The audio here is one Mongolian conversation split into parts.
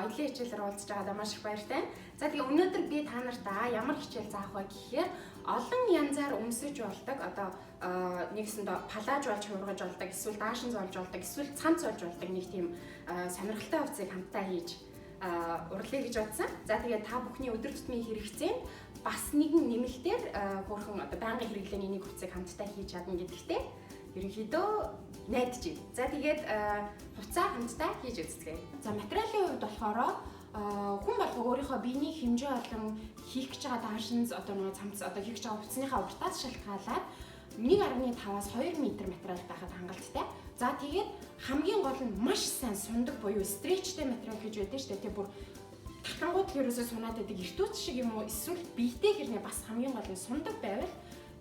оюутлын хичээлээр уулзж байгаадаа маш их баяртай. За тэгээ өнөөдөр би та нартаа ямар хичээл заах вэ гэхээр олон янзаар өмсөж болдог одоо нэгсэндээ палаж болж хуургаж болдог, эсвэл даашин зоолж болдог, эсвэл цанц зоолж болдог нэг тийм сонирхолтой хувцсыг хамтдаа хийж урлая гэж бодсон. За тэгээ та бүхний өдөр тутмын хэрэгцээнд бас нэгэн нэмэлтээр хөөрхөн одоо байнгын хэрэглээний нэг хувцсыг хамтдаа хийж чадна гэдэгтэй ерөнхийдөө найдаж байна. За тэгээд хувцас хамтдаа хийж үзье. За материалын хувьд болохоор хүн болго өөрийнхөө биений хэмжээ болон хийх гэж байгаа даашинз одоо нэг цамц одоо хийх гэж байгаа хувцсныхаа уртаас шалтгаалаад 1.5-аас 2 м материал байхад хангалттай. За тэгээд хамгийн гол нь маш сайн сундаг буюу стретчтэй материал гэж байдаг шүү дээ. Тэгээ бүр татангууд ерөөсөө сунаад байдаг эртүүц шиг юм уу эсвэл биетэй хэрнээ бас хамгийн гол нь сундаг байвал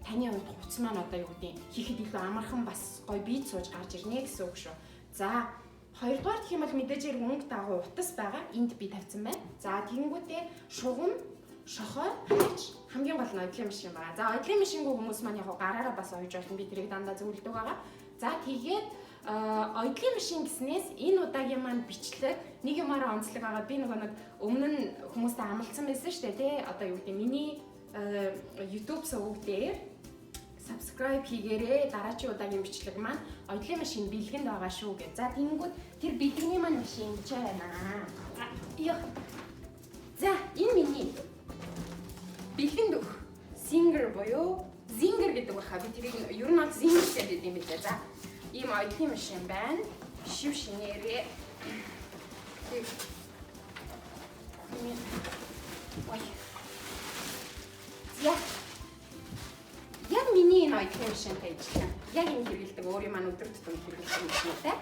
таны хувьд хувцс маань одоо юу гэдэг хийхэд илүү амархан бас гоё бие сууж гарч ирнэ гэсэн үг шүү. За хоёрдугаар гэх юм бол мэдээж хэрэг өнгө дагуу утас байгаа. Энд би тавьсан байна. За тэгэнгүүтээ шугам, шохой, хайч хамгийн гол нь оюутлын машин байгаа. За оюутлын машингүй хүмүүс маань яг гараараа бас оюуж болно. Би тэрийг дандаа зөвлөдөг байгаа. За тэгээд оюутлын машин гэснээс энэ удаагийн маань бичлэг нэг юмараа онцлог байгаа. Би нэг өмнө нь хүмүүстэй амлцсан байсан шүү дээ, тий. Одоо юу гэдэг миний YouTube сувг дээр subscribe хийгээрэй. Дараагийн удаагийн бичлэг маань оюутлын машин бэлгэнд байгаа шүү гэж. За тэнгүүд тэр бэлгэний маань машин гэж байна. За энэ миний бэлгэнд өгөх singer буюу zinger гэдэг баха. Би тэрийг ер нь бол zinger гэдэг юм билээ. За ийм оюутлын машин байна. Шив шинээрээ. Яг миний энэ оюутлын машинтай ижилхэн. Яг энэ хэрэгэлдэг өөрийн маань өдөр тутмын хэрэглэх машинтай.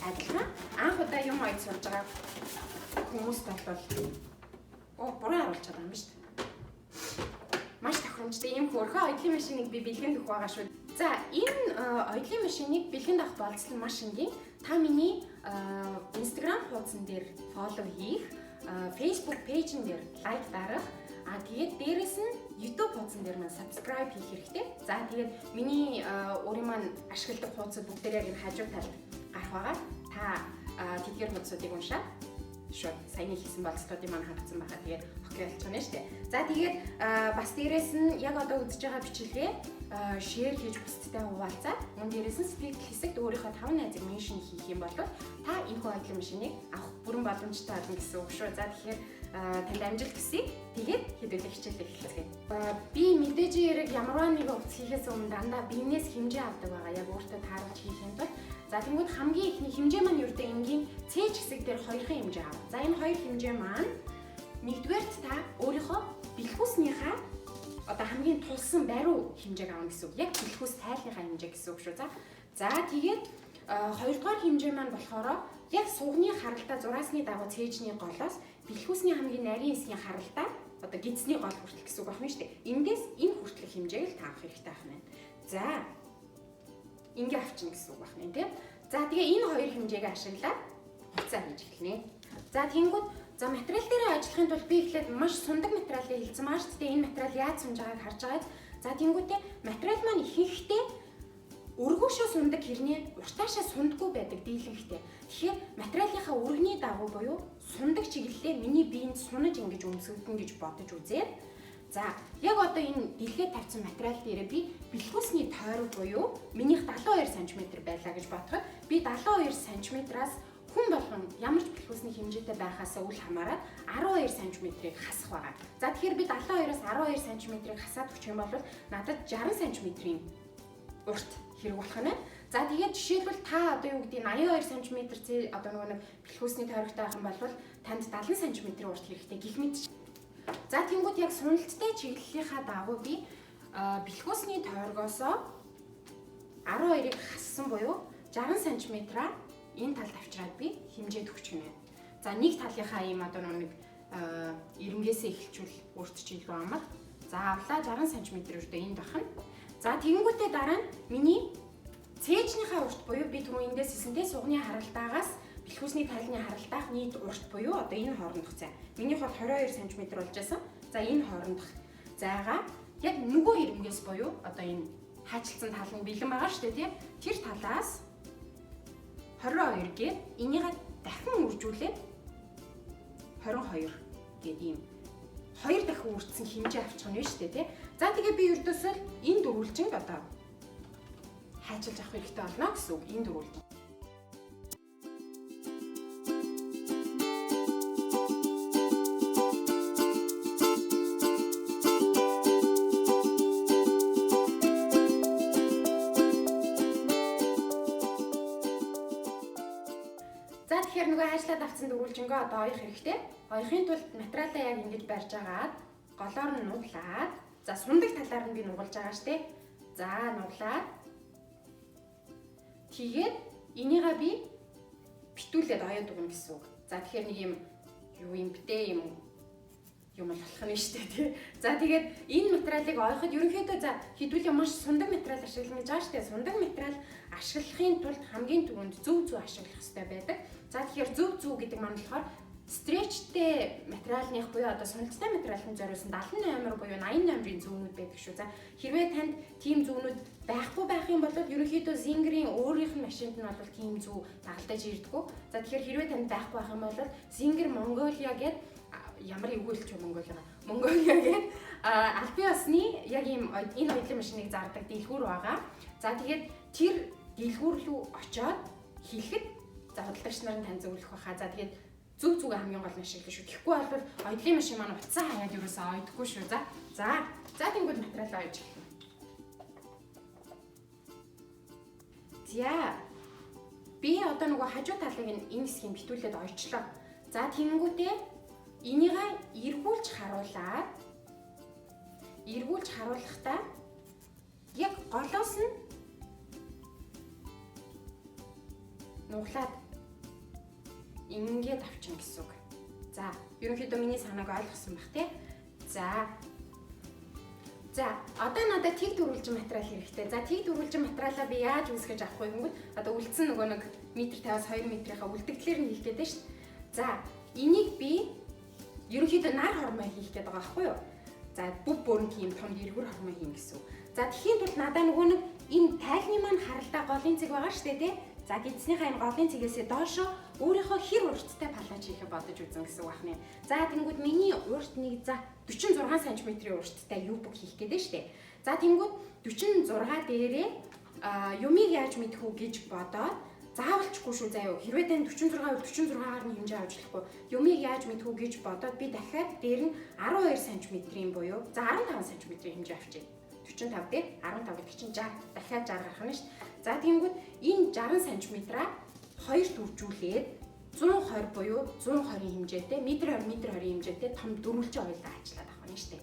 Адилхан анх удаа юм оюут сурж байгаа хүмүүст бол буруу харуулж байгаа юм шүү дээ. Маш тохиромжтой ийм хөөрхөн оюутлын машиныг би бэлгэнд өгөх байгаа шүү. За энэ оюутлын машиныг бэлгэнд авах болцол маш энгийн. Та миний Instagram хуудсан дээр фоллоу хийх, Facebook пэйжн дээр лайк дарах, тэгээд дээрэс нь YouTube хуудсан дээр маань subscribe хийх хэрэгтэй. За тэгээд миний өөрийн маань ашигладаг хуудсууд бүгдээрээ энэ хажуу талд гарах байгаа. Та тэдгээр хуудсуудыг уншаад шууд саяны хийсэн болцлуудыг маань хангацсан байгаа. Тэгээд окей болчихно шүү дээ. За тэгээд бас дээрэс нь яг одоо үзэж байгаа бичлэгээ шеэр хийж бусдтай хуваалцаад мөн дээрэс нь сэтгэл хэсэгт өөрийнхөө 5 найзыг меншн хийх юм бол та энэ оюутлын машиныг авах бүрэн боломжтой болно гэсэн үг шүү. За тэгэхээр танд амжилт хүсье. Тэгээд хэдүүлээ хичээлээ эхэлцгээе. Би мэдээж яриг ямарваа нэг хувцас хийхээс өмнө дандаа биенээс хэмжээ авдаг байгаа. Яг өөртөө тааруулж хийх юм бол за тэгвэл хамгийн ихний хэмжээ маань юу гэдэг энгийн цээж хэсэг дээр хоёрхан хэмжээ авах. За энэ хоёр хэмжээ маань нэгдүгээрт та өөрийнхөө бэлхүүснийхаа одоо хамгийн тулсан бариу хэмжээг авна гэсэн үг. Яг бэлхүүс тайлныхаа хэмжээ гэсэн үг шүү. За тэгээд хоёрдугаар хэмжээ маань болохоор яг сугны харалтаа зураасны дагуу цээжний голоос бэлхүүсний хамгийн нарийн хэсгийн харалтаа одоо гидсний гол хүртэл гэсэн үг байна шүү дээ. Эндээс энэ хүртэлх хэмжээг л таах хэрэгтэй байна. За ингээ авчна гэсэн үг байна тийм. За тэгээ энэ хоёр хэмжээг ашиглаад хувцас хийж эхэлнэ. За тэнгууд за материал дээр ажиллахын тулд би эхлээд маш сундаг материалыг хэлсэн маа шүү дээ. Энэ материал яаж сунж байгааг харж байгаа. За тэнгуудээ материал маань ихэнхдээ өргөөшөө сундаг хэрнээ уртаашаа сундаггүй байдаг дийлэнхтэй. Тэгэхээр материалынхаа өргөний дагуу буюу сундаг чиглэлээ миний биеинд сунаж ингэж өмсгдөн гэж бодож үзээд за яг одоо энэ дэлгээд тавьсан материал дээрээ би бэлхүүсний тойрог буюу минийх 72 см байлаа гэж бодоход би 72 см-аас хүн болгон ямар ч бэлхүүсний хэмжээтэй байхаасаа үл хамааран 12 см-ийг хасах байгаа. За тэгэхээр би 72-аас 12 см-ийг хасаад өгчих юм бол надад 60 см-ийн урт хэрэг болох нь. За тэгээд жишээлбэл та одоо юу гэдэг нь 82 см одоо нэг бэлхүүсний тойрогтой байх юм бол танд 70 см урт хэрэгтэй гэх мэт. За тэнгууд яг суналттай чиглэлийнхаа дагуу би бэлхүүсний тойрогоос 12-ыг хассан буюу 60 см-аа энэ талд авчираад би хэмжээд өгч гинэ. За нэг талынхаа ийм одоо нэг эренгээсээ эхэлчүүл өөрт чинь илүү амар. За авлаа 60 см өртөө энд бахна. За тэгэнгүүтээ дараа нь миний цээжнийхаа урт буюу би түрүү эндээс хэлсэнтэй сугны харалтаагаас бэлхүүсний тайлны харалтаах нийт урт буюу одоо энэ хоорондох зай. Минийх бол 22 см болж байсан. За энэ хоорондох зайгаа яг нөгөө эргэмгээс буюу одоо энэ хаачилсан тал нь бэлэн байгаа шүү дээ, тийм. Тэр талаас 22 гээд энийгээ дахин үржүүлээд 22 гэдэг ийм 2 дахин үрдсэн хэмжээ авчих нь шүү дээ тий. За тэгээ би ердөөсөө энэ дөрвөлжинд одоо хайчилж авах хэрэгтэй болно гэсэн үг. Энэ дөрвөлжинд. За тэгэхээр нөгөө хайшлаад авсан дөрвөлжингөө одоо оёх хэрэгтэй. Оёхын тулд материалаа яг ингэж барьж агаад голоор нь нуглаад за сундаг талаар нь би нугалж байгаа штэ. За нуглаад тэгээд энийгээ би битүүлээд оёод өгнө гэсэн үг. За тэгэхээр нэг юм юу юм битээ юм болох нь штэ тий. За тэгээд энэ материалыг оёход ерөнхийдөө за хэдүүлээ маш сундаг материал ашиглана гэж байгаа штэ. Сундаг материал ашиглахын тулд хамгийн түрүүнд зөв ашиглах хэрэгтэй байдаг. За тэгэхээр зөв гэдэг маань болохоор стретчтэй материалных буюу одоо сунцтай материалын зориулсан 70 номер буюу 80 номерын зүүнүүд байдаг шүү. За хэрвээ танд тийм зүүнүүд байхгүй байх юм бол ерөнхийдөө Singer-ийн өөрийнх нь машинд нь бол тийм зүү дагалдаж ирдэггүй. За тэгэхээр хэрвээ танд байхгүй байх юм бол Singer Mongolia гэдэг ямар өгүүлч Mongolia гэдэг албан ёсны яг ийм энэ хоёрын машиныг зардаг дэлгүүр байгаа. За тэгээд тэр дэлгүүр рүү очиод хэлэхэд за худалдагч нарын тань зөвлөх байхаа. За тэгээд зүг хамгийн гол нь ашиглах шүү. Тэгэхгүй бол оёдлын машин маань утсаа хаяад юусаа ойдохгүй шүү. За тэнгууд материал ойж эхэлнэ. За би одоо нөгөө хажуу талыг энэ хэсгийг битүүлээд ойчлоо. За тэнгуудээ энийгээ эргүүлж харуулахдаа яг голоос нь нуглаад ингээд авчин гэсэн үг. За, ерөнхийдөө миний санааг ойлгосон бах тий. За, одоо надад тэг дөрвөлжин материал хэрэгтэй. За, тэг дөрвөлжин материалаа би яаж үүсгэж авах вэ гэвэл одоо үлдсэн нөгөө нэг метр 50-аас 2 метрийнхаа үлдэгдлэр нь хийх гээд байна шүү дээ. За, энийг би ерөнхийдөө нар хормой хийх гээд байгаа байхгүй юу? За, бүх бүрэн тийм том эргүүр хормой хийн гэсэн үг. За, тэхийн тулд надад нөгөө нэг энэ тайлны маань харалдаа голын цэг байгаа шүү дээ тий. За гидснийхаа энэ голын цэгээсээ доошо өөрийнхөө хэр урттай палаж хийхэ бодож үзэн гэсэн үг байна. За тэнгууд миний урт нэг за 46 см-ийн урттай U-book хийх гэдэг штэ. За тэнгууд 46 дээрээ юмыг яаж мэдэх үү гэж бодоод заавалчгүй шүү заяа. Хэрвээ тань 46-аар нь хэмжээ авч болохгүй юмыг яаж мэдэх үү гэж бодоод би дахиад дээр нь 12 см-ийн буюу за 15 см-ийн хэмжээ авчээ. 45 дээр 15 гэдэг чинь 60 дахиад 60 гарах нь шүү. За тэнгууд энэ 60 см-аа хоёр төвжүүлээд 120 буюу 120 хэмжээтэй метр 20 хэмжээтэй том дөрвөлжин ойлоо ажиллаад авах нь штэ.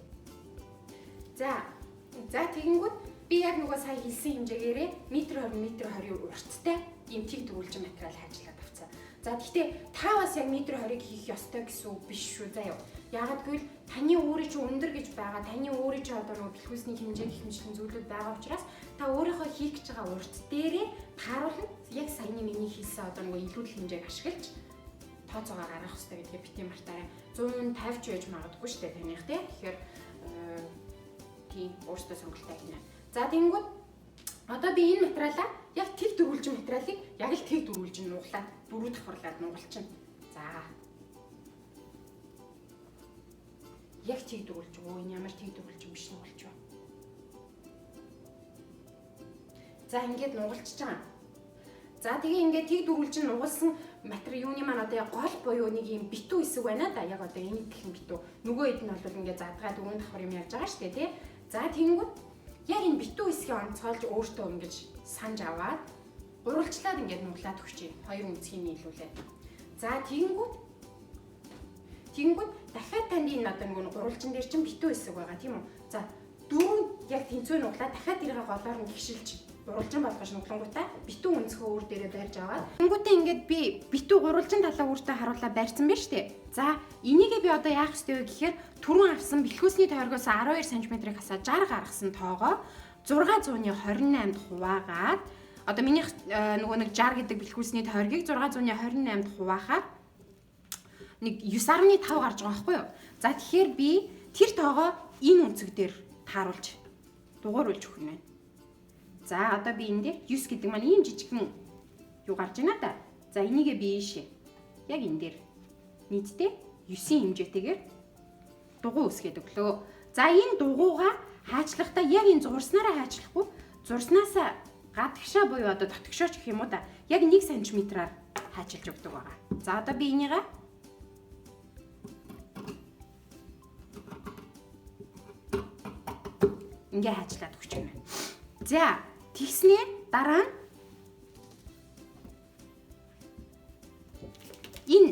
За тэгэнгүүт би яг нөгөө сая хэлсэн хэмжээгээрээ метр 20 урттай ийм тэг дөрвөлжин материал ажиллаад авцаа. За гэхдээ та бас яг метр 20-ыг хийх ёстой гэсэн үг биш шүү заяа. Яагаад гэвэл таны өөрийн чинь өндөр гэж байгаа, таны өөрийн чинь одоо нөгөө бэлхүүсний хэмжээ гэх мэтлэн зүйлүүд байгаа учраас та өөрийнхөө хийх гэж байгаа урт дээрээ тааруулна. Яг саяны миний хэлсэн одоо нөгөө илүүдэл хэмжээг ашиглаж тооцоогоо гаргах хэрэгтэй гэдгээ бити мартаарай. 150 ч байж магадгүй шүү дээ таних тий. Тэгэхээр тийм өөртөө сонголттой гинэ. За тэнгууд одоо би энэ материалаа яг тэг дөрвөлжин материалыг яг л тэг дөрвөлжин нуглаад дөрөв давхарлаад нугалчихна. За яг тэг дөрвөлж энэ ямар тэг дөрвөлж юм биш нугалж байна. За ингээд нугалчихж байгаа. За тэгээ ингээд тэг дөрвөлж нугалсан материал юуны маань одоо яг гол буюу нэг юм битүү хэсэг байна да. Яг одоо энэ гэх юм битүү. Нөгөө хэд нь бол ингээд задгаа дөрөв давхар юм яаж байгаа шүү дээ тий. За тэгэнгүүт яг энэ битүү хэсгийг онцгойлж өөртөө ингэж санаж аваад гурвалжлаад ингээд нуглаад өгчээ. Хоёр үнцгийг нийлүүлээд. За тэгэнгүүт дахиад танд энэ одоо нөгөө гурвалжин дээр чинь битүү хэсэг байгаа тийм үү? За дөрөв яг тэнцүү нуглаад дахиад тэргээ голоор нь гიშилж гурвалжин болгож нуглангуудаа битүү үнцгөө өөр дээрээ барьж аваад тэнгүүтээ ингээд би битүү гурвалжин талаа өөртөө харуулаа барьсан байна шүү дээ. За энийгээ би одоо яах ёстой вэ гэхээр түрүүн авсан бэлхүүсний тойргоос 12 см-ыг хасаа 60 гаргасан тоогоо 628-д хуваагаад одоо минийх нөгөө нэг 60 гэдэг бэлхүүсний тойргийг 628-д хуваахаар нэг 9.5 гарч байгаа байхгүй юу? За тэгэхээр би тэр тоогоо энэ үнцэг дээр тааруулж дугууруулж өгөх юм байна. За одоо би энэ дээр 9 гэдэг маань ийм жижигхэн юу гарч байна да. За энийгээ би ийшээ яг энэ дээр нийтдээ 9 хэмжээтэйгээр дугуй үсгээд өглөө. За энэ дугуйгаа хаачлахдаа яг энэ зурснараа хаачлахгүй, зурснаас гадагшаа буюу одоо дотгошооч гэх юм уу да. Яг 1 см-аар хаачилж өгдөг байгаа. За одоо би энийгээ ингээ хаачлаад өгч байна. За тэгснээ дараа нь энэ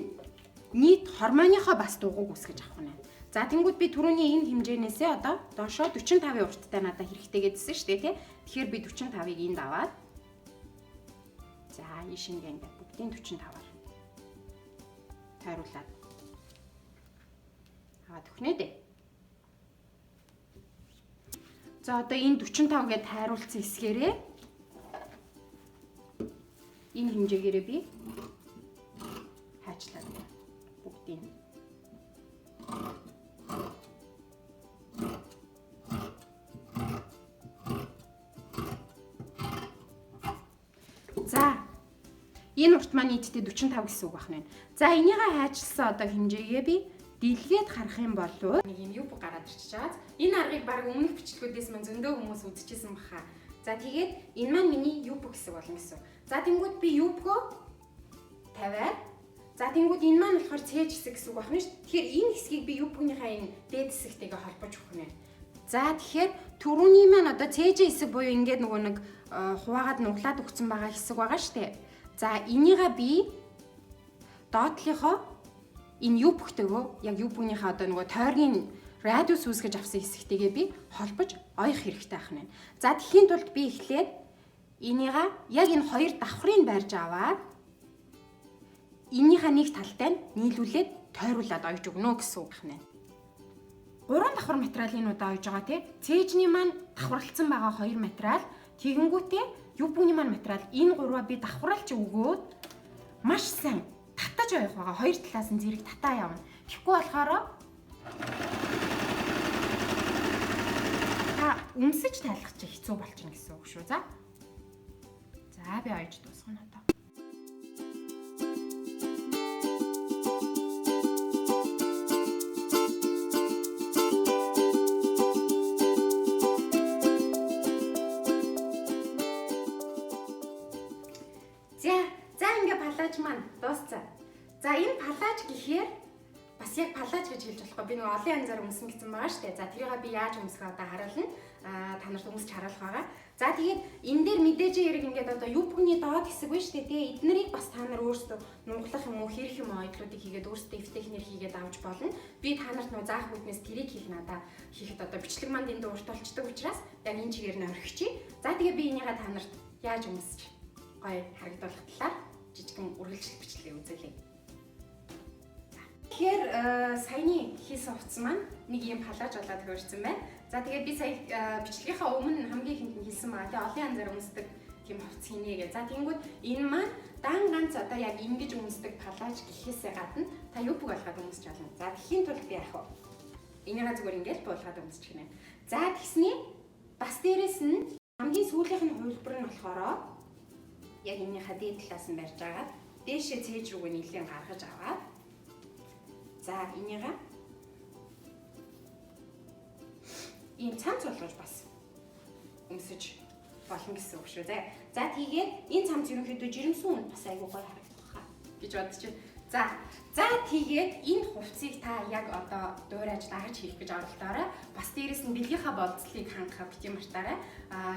нийт хормоныхоо бас дугуйг үсгэж авах нь. За тэнгууд би түрүүний энэ хэмжээнээсээ одоо доошоо 45-ийн урттай надад хэрэгтэй гэдсэн шүү дээ тий. Тэгэхээр би 45-ыг энд аваад за ийшингээ ингээд бүгдийн 45-аар тойруулаад аваад өгнө дээ. За одоо энэ 45 гээд тайруулсан хэсгээрээ энэ хэмжээгээрээ би хаачлаад бүгдийг. За энэ урт маань нийтдээ 45 гэсэн үг байна. За энийгээ хайчилсан одоо хэмжээгээ би дэлгээд харах юм бол нэг юм юб гараад ирчихэж байгаа. Энэ аргыг баг өмнөх бичлэгүүдээс мань зөндөө хүмүүс үзчихсэн баха. За тэгээд энэ маань миний юб хэсэг болно гэсэн. За тэнгууд би юбгөө тавиад за тэнгууд энэ маань болохоор цээж хэсэг гэсэн үг байна шүү. Тэгэхээр энэ хэсгийг би юбгийнхаа энэ дээд хэсэгтэйгээ холбож өгөх нь. За тэгэхээр түрүүний маань одоо цээж хэсэг буюу ингээд нөгөө нэг хуваагаад нуглаад өгсөн байгаа хэсэг байгаа шүү дээ. За энийгээ би доотлихоо энэ юбгтэйгөө яг юбгийнхаа одоо нөгөө тойргийн радиус үүсгэж авсан хэсэгтэйгээ би холбож оёх хэрэгтэй байна. За тэхийн тулд би эхлээд энийгээ яг энэ хоёр давхрыг барьж аваад энийхээ нэг талтай нийлүүлээд тойруулаад оёж өгнө гэсэн үг байна. 3 давхар материалын удаа оёж байгаа тий. Цээжний маань давхарлцсан байгаа 2 материал, тэгэнгүүтээ юбгний маань материал энэ 3-аа би давхарлж өгөөд маш сайн татаж оёх байгаа. Хоёр талаас нь зэрэг татаа явна. Тэгэхгүй болохоор та өмсөж тайлах чи хэцүү болчихно гэсэн үг шүү. За би оёж дуусгана одоо. За ингээ палаж маань дууссан. За энэ палаж гэхээр бас яг палаж гэж хэлж болохгүй. Би нэг олон янзаар өмсөн гэсэн байгаа шүү дээ. За тэрийг би яаж өмсөх одоо харуулна. Та нарт өмсөж харуулах байгаа. За тэгээд энэ дээр мэдээж яриг ингээд одоо юбгний доод хэсэг байна шүү дээ. Эднэрийг бас та нар өөрсдөө нунгалах юм уу, хэрэх юм уу ойлголтыг хийгээд өөрсдөө эвтэхнэр хийгээд авч болно. Би та нарт нөө заах үднээс тэрийг хийх надаа хийхэд одоо бичлэг манд энд урт болчдөг учраас яг энэ чигээр нь орхичих. За тэгээд би энийгээ та нарт яаж өмсөж гоё харагдуулах талаар жижигэн үргэлжлэх бичлэгийг үзүүлье. Тэгэхээр саяны хийсэн хувцас маань нэг юм палаж болоод хөрсөн байна. За тэгээд би сая бичлэгийнхаа өмнө хамгийн ихэнд нь хэлсэн байгаа. Тэгээ олон янзаар өмсдөг тийм хувцас хийнэ гэ. За тэнгүүд энэ маань дан ганц одоо яг ингэж өмсдөг палаж гэхээсээ гадна та юбг болгоод өмсч болно. За тэхийн тулд би яах вэ? Энийгээ зүгээр ингэж буулгаад өмсчих гинэ. За тэгсний бас дээрэс нь хамгийн сүүлийнх нь хувилбар нь болохоор яг энийхээ дээд талаас нь барьж агаад дээшээ цээж рүүгээ нийлэн гаргаж аваад за энийгээ ийм цамц болгож бас өмсөж болно гэсэн үг шүү. За тэгээд энэ цамц ерөнхийдөө жирэмсэн үнд бас айгүй гоё харагдах хаа гэж бодож байна. За тэгээд энэ хувцсыг та яг одоо дуурайж дагаж хийх гэж оролдоорой. Бас дээрэс нь бэлгийнхаа болцлыг хангахаа бити мартаарай.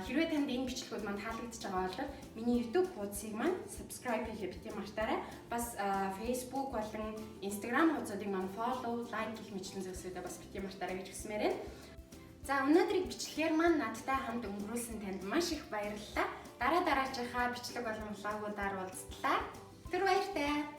Хэрвээ танд энэ бичлэгүүд маань таалагдж байгаа бол миний YouTube хуудсыг маань subscribe хийх бити мартаарай. Бас Facebook болон Instagram хуудсуудыг маань follow, like гэх мэтлэн зүйлсүүдээ бас бити мартаарай гэж хүсмээр байна. За өнөөдрийг бичлэгээр маань надтай хамт өнгөрүүлсэн танд маш их баярлалаа. Дараачихаа бичлэг болон влогуудаар уулзтлаа. Тэр баяртай.